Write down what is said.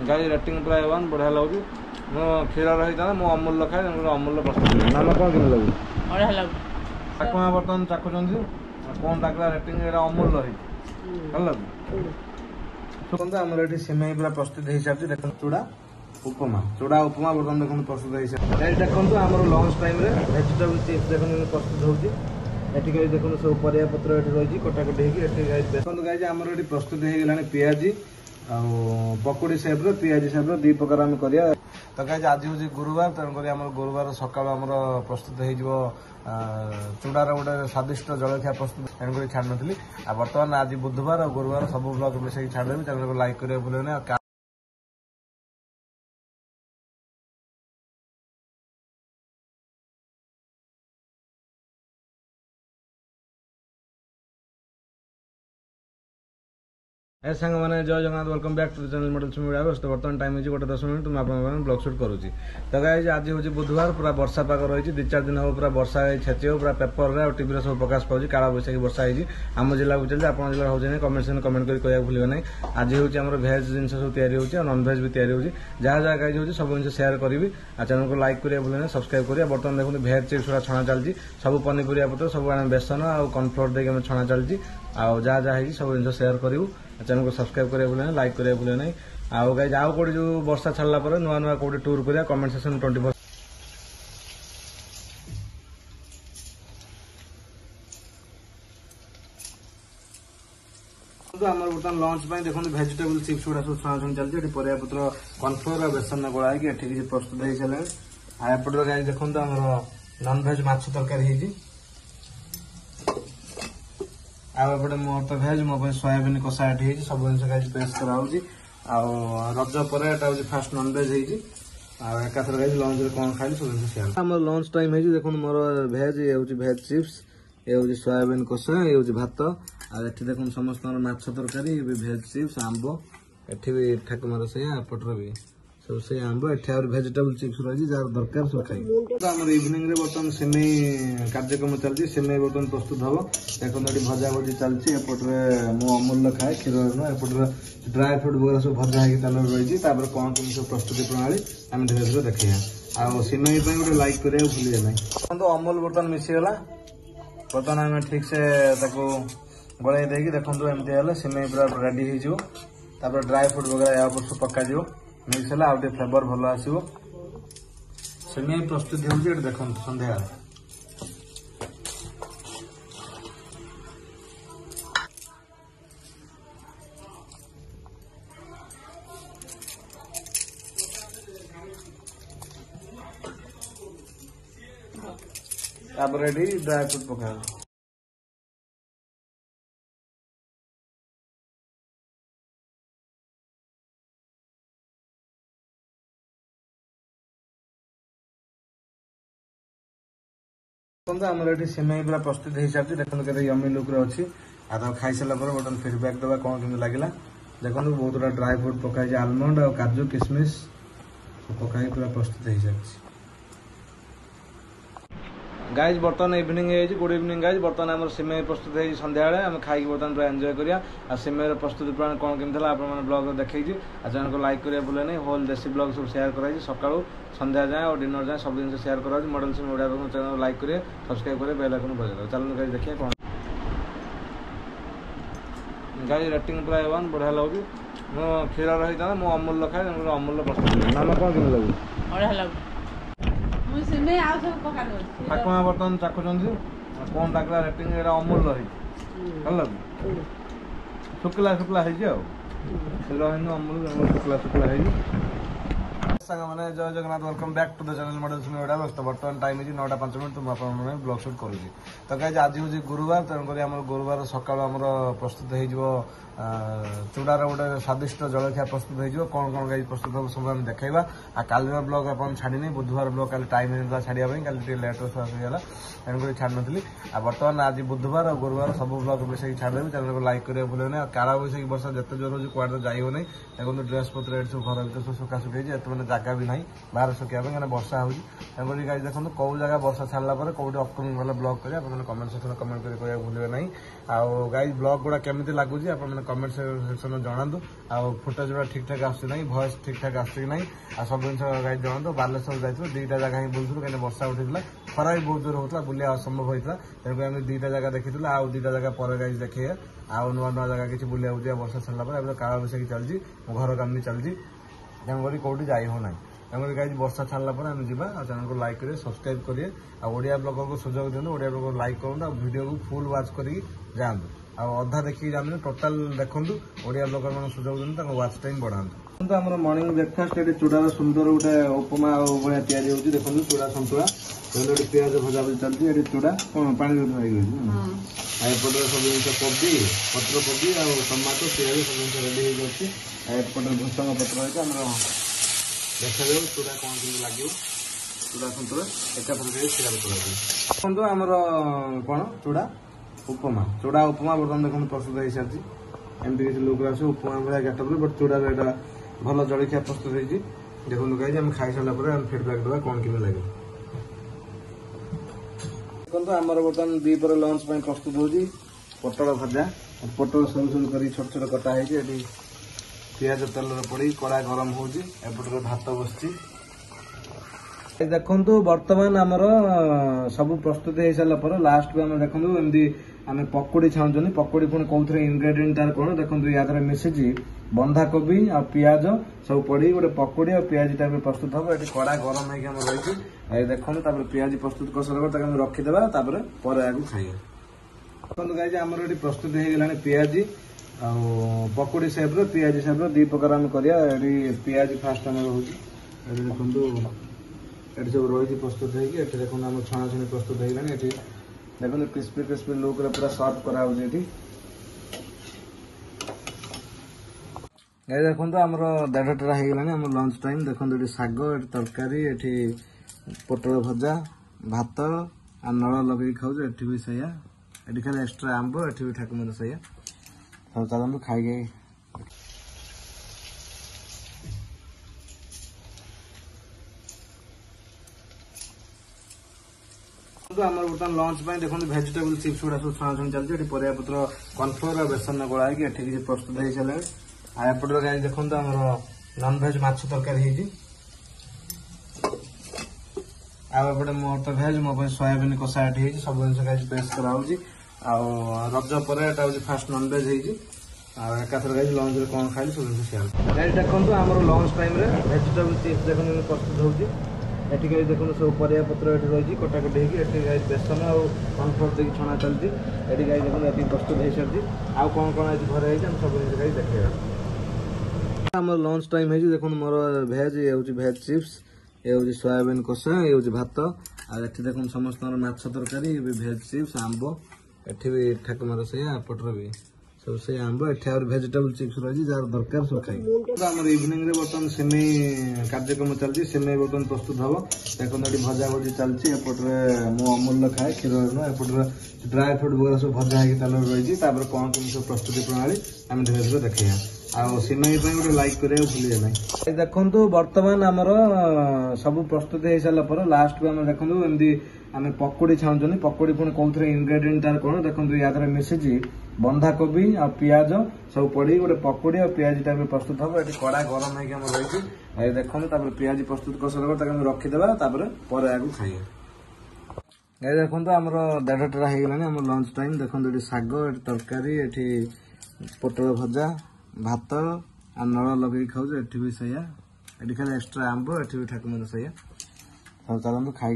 गाई रेटिंग प्राय 1 बढ़िया लगुच मो क्षीर रही था मो अमूल्य खाए अमूल्य प्रस्तुत नाम कौन केमी लगुच बढ़िया लगुच बर्तमान चाखुं कौन डाकला रेटिंग अमूल्य रही देखते आम ये सिमेई पूरा प्रस्तुत हो सारी देखते चूड़ा उपमा बर्तमान देखते प्रस्तुत हो सारी देखते आम लंच टाइम भेजिटेबल चिप्स देखते प्रस्तुत होती देखो सब परिया पत्र ये रही कटाकटी देखते गाई आम ये प्रस्तुत होगा पियाजी पकोड़ी सेप्र पियाजी सेप्र दी प्रकार आम कर तो गाई आज हूँ गुरुवार तेणुक आम गुरुवार सका प्रस्तुत हो चूड़ार गोटे स्वादिष्ट जलखिया प्रस्तुत तेणुक छाड़ नी बर्तमान आज बुधवार और गुरुवार सब ब्लॉग मिसेक छाड़देवी चैनल को लाइक करें भूलें। ए सांग मैंने Jai Jagannath welcome back to the channel models media तो बर्तमान टाइम हो गोटे 10 मिनट मैं ब्लॉग शूट करुँची तो गाइज आज हूँ बुधवार पूरा वर्षा पाग रही 2-4 दिन हम पूरा वर्षा छेची पूरा पेपर और टीवी सब प्रकाश पाँच काला बैशाखी वर्षा होती आम जिला को चलते आप जिला हो कमेंट सेक्शन कमेंट कर भूल ना आज हूँ भेज जिन सब या नॉन भेज भी तैयारी होती जहाँ जहाँ गाइज हो सब जिन शेयर करी चैनल को लाइक करें भूल ना सब्सक्राइब करें बर्तमान देखते भेज चिप्स छणा चलती सब पनीपरिया पत्र सब बेसन और कॉर्नफ्लोर देके छणा चलती आउ जहाँ जहाँ हो सब जिन शेयर करूँ चैनल को सब्सक्राइब करें भूल ना लाइक करें भूल ना आउ गाइज आउ कौटे जो वर्षा छाड़ा पर नुआ नुआ कौटे टूर करिया कमेंट सेक्शन 24 आम बर्तमान लंच देखते भेजिटेबल चिप्स गुड़ा सब छणाछुणी चलती परिया पत्र कॉर्नफ्लोर और बेसन गोला किसी प्रस्तुत हो सारे आएपटे गाइज देखते आम नॉन भेज माछ तरकारी आउपटे मोर तो भेज मो सोयाबीन कषा ये सब जिन पेस्ट कराऊँगी रज पर fast non veg एकाथर guys lunch कौन खाई सब जिन शेयर आम लंच टाइम है देखो मोर भेज ये हूँ भेज चिप्स ये हूँ सोयाबीन कषा ये हूँ भात आठ देखो समस्त माछ तरकारी भेज चिप्स आंब एठी भी ठाकुमार से एपटर भी सब से आंब एठी भेजिटेबल चिप्स रही जार दरकार सब खाई आम इवनिंग रे बर्तमान सिमेई कार्यक्रम चलती सिमेई बर्तमान प्रस्तुत हम देखते भजा भजी चलती एपटे मो अमूल्य खाए क्षीर एपटे ड्राई फ्रुट वगैरह सब भजा होगी तेल रही कौन कौन सब प्रस्तुति प्रणाली आम धीरे धीरे देखा आ सिमेई गोटे लाइक करा भूलिए ना तो अमूल बर्तमान मिसीगला बर्तमान आम ठीक से गलई देकी देखो एमती सिमेई पूरा रेडी हो ड्राई फ्रुट वगैरह या सब पकाज मिक्स है आउटे फ्लेवर भल आसो सिमेई प्रस्तुत हो देखो सन्ध्या रेडी ड्राई फ्रूट पका आम ये सिमेई पूरा प्रस्तुत हो सारी देखते यमी लुक अच्छी खाई सारा बर्तमान फीडबैक दबा कौन केमी लगे देखो बहुत गुड़ा ड्राई फ्रूट पकाई आलमंड और काजू किशमिश पकाई पूरा प्रस्तुत हो सारी गाइज बर्तमान इवनिंग गुड इवनिंग गाइज बर्तमान आम सिमेई प्रस्तुत हो सन्ध्या आम खाई बर्तमान पूरा एंजॉय करिया सिमेई प्रस्तुति प्रणाली कौन केमी आप ब्लॉग देखी चैनल को लाइक करिया भूले नहीं होल देसी ब्लॉग सब शेयर कराई सकाळू सन्ध्या जाए और डिनर जाए सब जिन शेयर करा मॉडल्स मीडिया चैनल को लाइक करें सब्सक्राइब करें बेल आइकन बजाय चलो गाइज देखिए कौन गाइज रेटिंग प्राय 1 बढ़िया लगुच मो क्षीर रही था मो अमूल्य खाए अमूल्य प्रस्तुत नाम कौन केमी लगुच बढ़िया लगुच ठाकुमा बर्तमान चाखुं कौन डाकला रेटिंग अमूल्य रही शुक्ला शुक्ला अमूल शुक्ला शुक्ला मैंने Jai Jagannath welcome back to the channel models media तो बर्तमान टाइम है 9:05 मिनट तो मैं ब्लॉग शूट करुँगी तो गाइज आज हूँ गुरुवार तेणुक आम गुरुवार सका प्रस्तुत हो चूड़ार गोटे स्वादिष्ट जलखिया प्रस्तुत हो कौन कौन गाइज प्रस्तुत हम सब आम देखा आ कालीर ब्लॉग आप छाड़ी बुधवार ब्लॉग कल टाइम होता छाड़ा कल लेट होगा तेणुक छाड़ नी बर्तमान आज बुधवार और गुरुवार सब ब्लॉग मिसेक छाड़देवी चैनल को लाइक करें भूलें ना काला बैशाखी वर्षा जिते जोर हो कड़े जाइए देखो ड्रेस पत्र सब घर भर सब सुखा सुखी मैंने जगह भी ना बाहर सुखा कहीं वर्षा हो गाइज देखो कौ जगह वर्षा छाड़ा पर कौटी अपकमिंग वाला ब्लॉग करें कमेंट सेक्शन कमेंट कर भूलिए ना आउ गाइज ब्लॉग गुड़ा केमी लगुच कमेंट सेक्शन जनातु आउ फुटेज गुड़ा ठीक ठाक आस भॉइस ठीक ठाक आस ना आ सब जिन गाइज जनातु बालेश्वर जाइए दुईटा जगह ही बुलूँ कहीं वर्षा उठा खरा भी बहुत जोर होता बुलिया असंभव होता तेणुक आम दुईटा जगह देखी आउ दुईटा जगह पर गाइज देखिए आउ नुआ नुआ जगह किसी बुलिया बुझा वर्षा छाड़ा पर काल बैशाखी चलती मो घर काम भी चलती तेणुक कौटी जाई हो ना तेणुक गाइज वर्षा छाड़ा पर आम जा चैनल को लाइक करेंगे सब्सक्राइब करेंगे आड़िया ब्लॉगर को सुजोग दिखाते ओडिया ब्लॉगर लाइक करूँ वीडियो को फुल वाच कर जातु आधा देखिए जाने टोटाल देखु ओडिया ब्लॉगर मान सुजोग दिखाते वाच टाइम बढ़ाते आम मर्निंग ब्रेकफास्ट ये चूड़ार सुंदर गोटे उपमा भाया या देखो चूड़ा सतुला गोटे पिज भजा भजी चलती ये चूड़ा कौन पानी एपटे सब जिन कोबी पत्र कोबी आ टमाटो पिज सब जिन रेडी होपटे भूसंग पत्र देखा जाऊ चूड़ा कौन केमती लगे चूड़ा सतुला एकाथर सीरा देखो आमर कौन चूड़ा उपमा बर्तमान देखो प्रस्तुत हो सारी एमती किसी लुक आस उपमा भाया गेटअप बट चूड़ार यहाँ भल जलखिया प्रस्तुत होती देखो कहीं आम खाई सारा फिडबैक देवा कौन केमी लगे देखो आमर बर्तमान दीपर लंच प्रस्तुत होगी पटल भजा पटल सरू सरू कर छोट छोट कटा है पिज तेल पड़ कड़ा गरम होपटे भात बस देखु बर्तमान आमर सब प्रस्तुत हो सारा लास्ट को देखो एमती आम पकोड़ी छाऊँ पकोड़ी पुणी कौन इनग्रेडिएंट तार कौन देखो या मिशिची बंधाकोबी आ पिज सब पड़ी गोटे पकोड़ी और पिज टाइप प्रस्तुत हम ये कड़ा गरम होकर रही देखो पिज प्रस्तुत कर सारा रखीदे पर आगे खाइए देखो गाइज आमर ये प्रस्तुत हो गला पिज आ पकोड़ी सेप पिज सेप दी प्रकार आम कर पिज फास्ट आम देखो ये सब रही प्रस्तुत होगी देखो आम छणाछुणी प्रस्तुत होगा ये देखो क्रिस्पी क्रिस्पी लुक पूरा सर्व कराऊे ये देखो आमर 1:30 होगा आम लंच टाइम देखो ये शाग ये तरकारी ये पोटल भजा भात आ नड़ लगे खाऊ ये भी सैया ये खाली एक्सट्रा आंब ये भी ठाकुर सैया सब चलते खाई आमर बर्तमान लंच देखो भेजिटेबल चिप्स गुड़ा सब छणाछुणी चलती परिया पत्र कॉर्नफ्लोर और बेसन गोला है किसी प्रस्तुत हो सारे आएपटे गाइज देखो आमर नॉनभेज माछ तरकारी आएपटे मोर तो भेज मो सोयाबीन कषा ये सब जिन गाइज पेश कराऊँगी रज पर फास्ट नॉनभेज एकाथर गाइज लंच कौन खाई सब जिन सेयार गाइज देखो आमर लंच टाइम भेजिटेबल चिप्स देखो प्रस्तुत होगी एटी गाइज देखो सब परिया पत्र ये रही कटाकटी होगी गाइज बेसन और कॉर्नफ्लोर देखिए छणा चलती ये गाइज देखो ये प्रस्तुत हो सारी आउ कौन कौन आज घर है सब जिन गाइज देखा आम लंच टाइम है देखो मोर भेज ये हूँ भेज चिप्स ये हूँ सोयाबीन कषा ये हूँ भात आठ देखो समस्त माछ तरकारी भेज चिप्स आंब एठी भी ठाकुर से पटर भी सब से आंब एठी और भेजिटेबल चिप्स रही जार दरकार सब खाई आम इवनिंग रे बर्तमान सेमई कार्यक्रम चलती सेमई बर्तमान प्रस्तुत हम देखो ये भजा भजी चलती एपटे मो अमूल्य खाए क्षीर एपटे ड्राई फ्रुट वगैरह सब भजा होगी तेल रही कौन कौन सब प्रस्तुति प्रणाली आम धीरे धीरे देखा सिमई गोटे लाइक करें भूलिए ना देखो बर्तमान आमर सब प्रस्तुत हो सारा लास्ट को आम देखो एमती आम पकोड़ी छाऊँ पकोड़ी पुणी कौन इनग्रेडिएंट तार कौन देखो या मिशिची बंधाकोबी आ पिज सब पड़ी गोटे पकोड़ी और पिज टाइप प्रस्तुत हम ये कड़ा गरम होकर रही देखो पिज प्रस्तुत कर सारा रखीदे पर आगे खाइए ये देखो आमर 1:30 होगा आम लंच टाइम देखो ये शाग ये तरकारी ये पोटल भजा भात आ नड़ लगे खाऊ ये भी सैया ये खाली एक्सट्रा आंब ये भी ठाकुर सैया सब चलते खाई